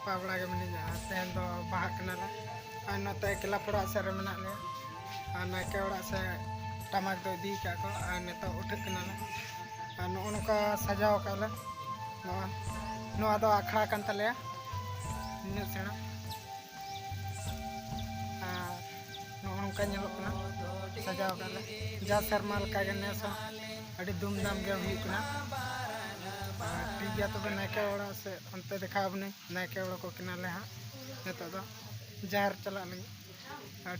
नपाय बड़ा के मिनिया तेन दो बाहा कनाला आ नते केला पड़ा से रे मेना ले आ नाके ओड़ा से टमाक दो दी का को आ नेतो उठ कनाला आ नोका सजाव काले नोआ दो आखड़ा कान तले इन सेना आ नोका नेलो कना सजाव काले जा शर्माल का गनेस अड़ी धूमधाम गे हुई ठीक गया तब नायके ओड़ा से अंते देखा अपने नायके ओड़ा को किनाले हाँ नेतो दो जहर चला लगी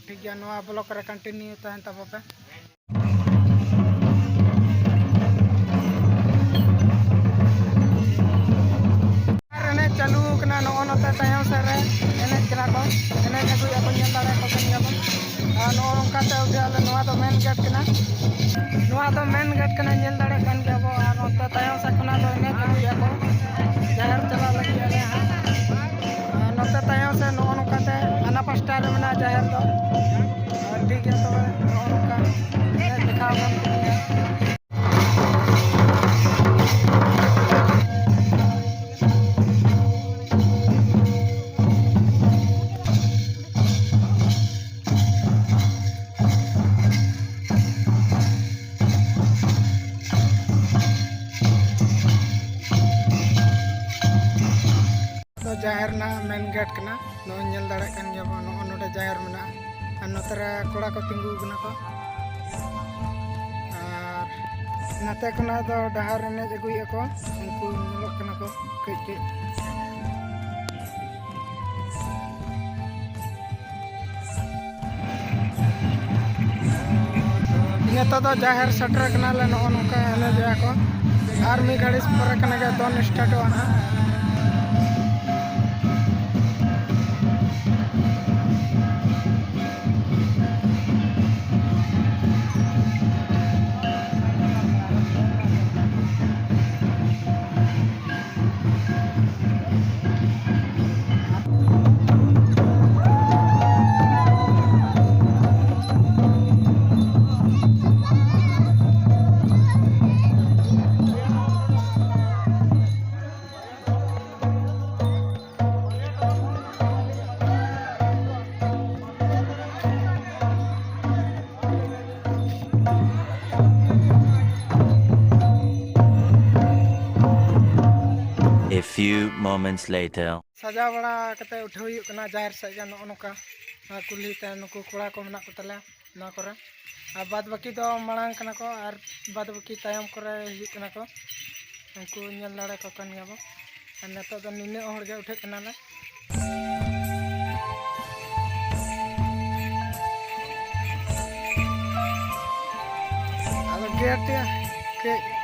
ठीक गया नोआ ब्लॉक रे कंटिन्यू तहन तब पे एने चालू कना नो नते तायम से रे एने कना को एने जगु अपन नेल दाड़े को कनिया बन आ नो नका ते उठाले नोआ तो मेन गेट कना नोआ तो मेन गेट कना नेल दाड़े कन के अब आ नते तायम से कना तो एने जगु को जहर चला लगी एने हां नते तायम से नो नका ते अना पास्टा रे मना जहर दो ठीक है तो नो नका दिखा बन जहर ना मेन गेट कना नो नेल दाड़े कन गया नो नोडे जहर मेना आ नतरे कोड़ा को तिंगु कना को आर नते कना दो डहार ने जगुई को उनको नेलो कना को कई कई नेता दो जहर सटर कना ले नो नोका एने दिया को आर्मी गाड़ी पर कना के दोन स्टार्ट वाना A few moments later. सजा बड़ा कते उठे हुई कना जाहिर से नो नोका कुली ते नुकु कोड़ा को मेना को तले ना करे आ बाद बाकी दो मांग कना को और बाद बाकी तायम करे हुई कना को उनको नेल दाड़े को कन गया बो नेतो दो निने हर गे उठे कना ले अब गेट के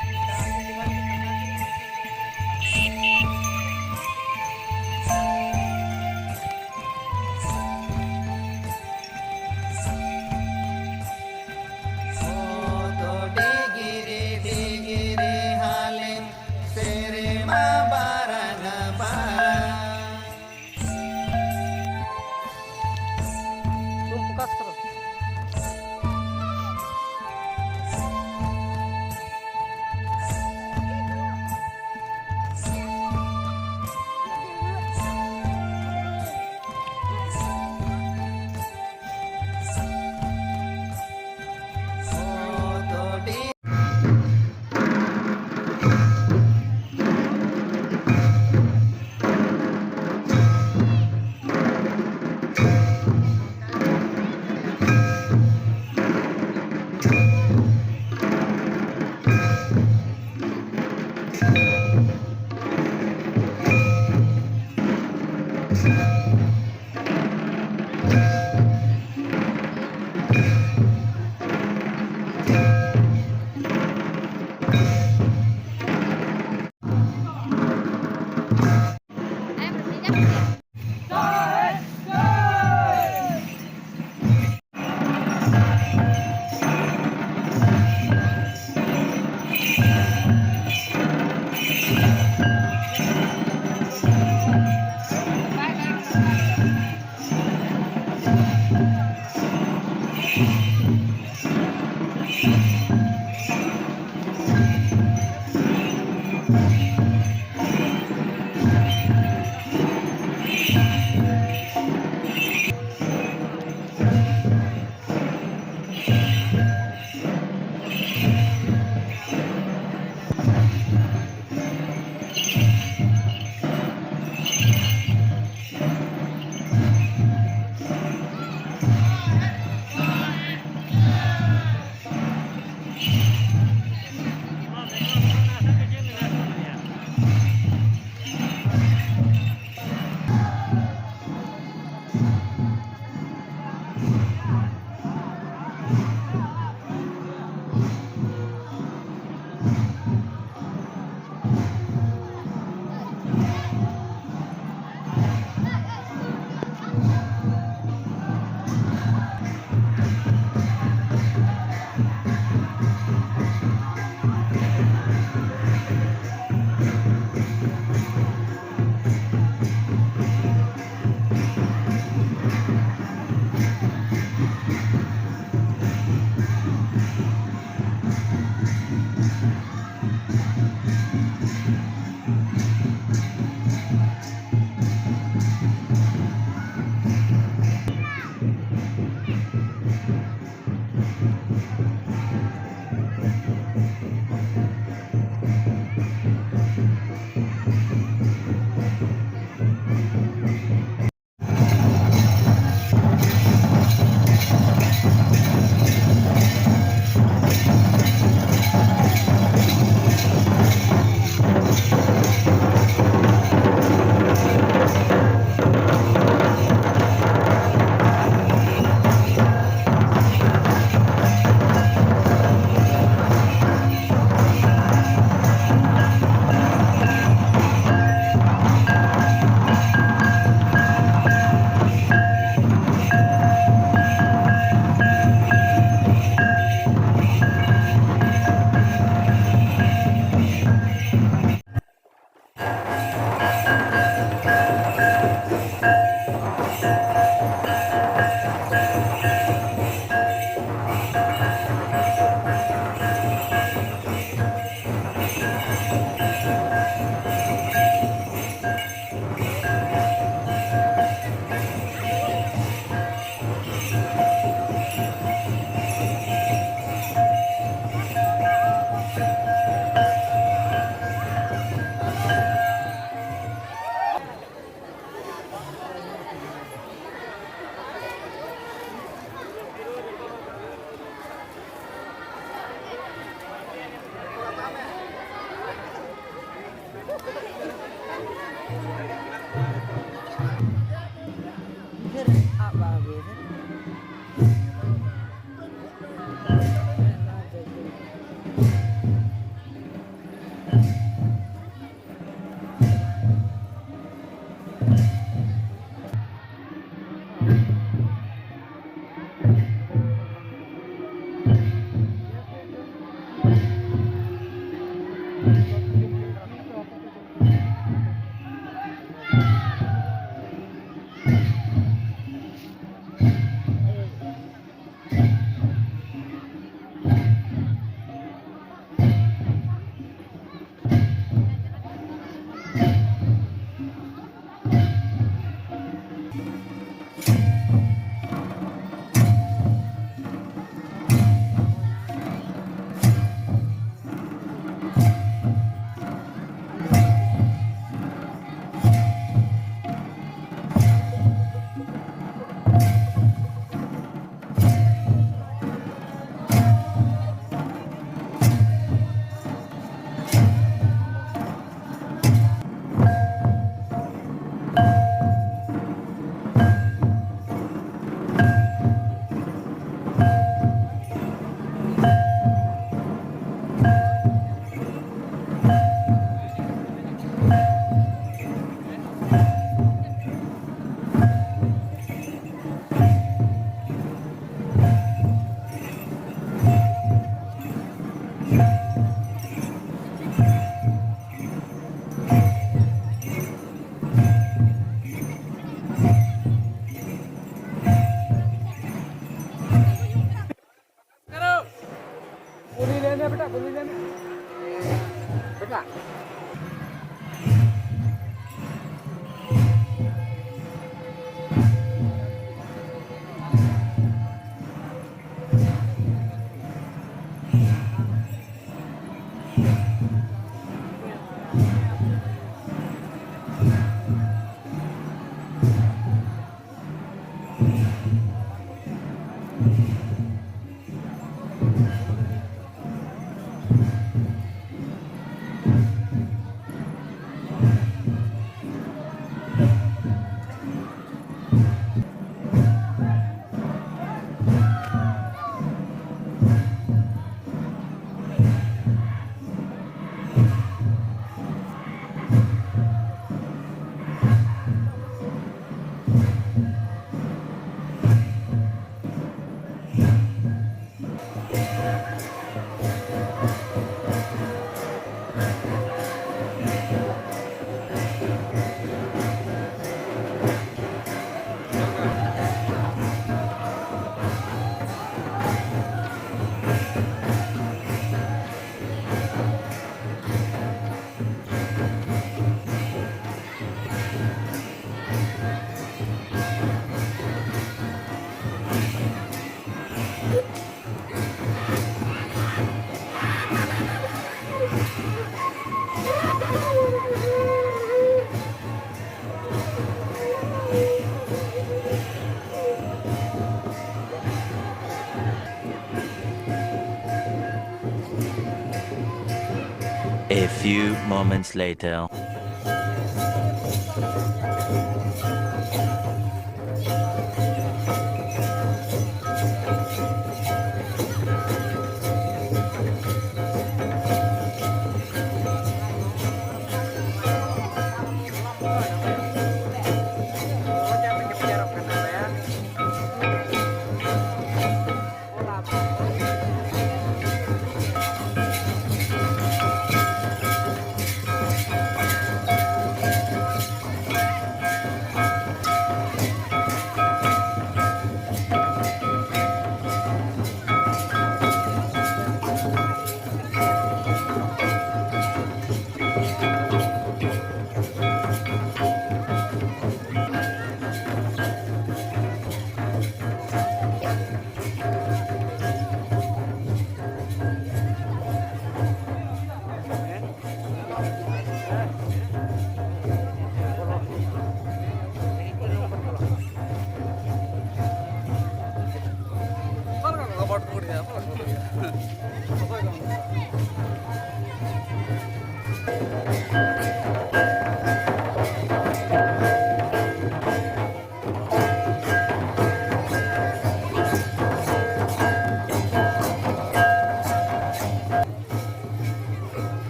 A few moments later.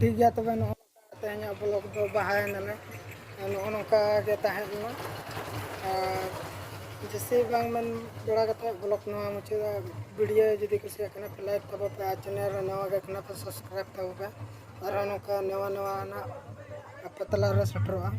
ठीक गया तब तेज ब्लॉग दो बाहर नौका के तहन जैसे बांग मन बड़ा कते ब्लॉग नवा मुचादा वीडियो जदि कुसिया कना पे लाइक तब पे चैनल नवा के कना पे सब्सक्राइब तब पे और नौका नवा नवा ना पतला रे सटरवा।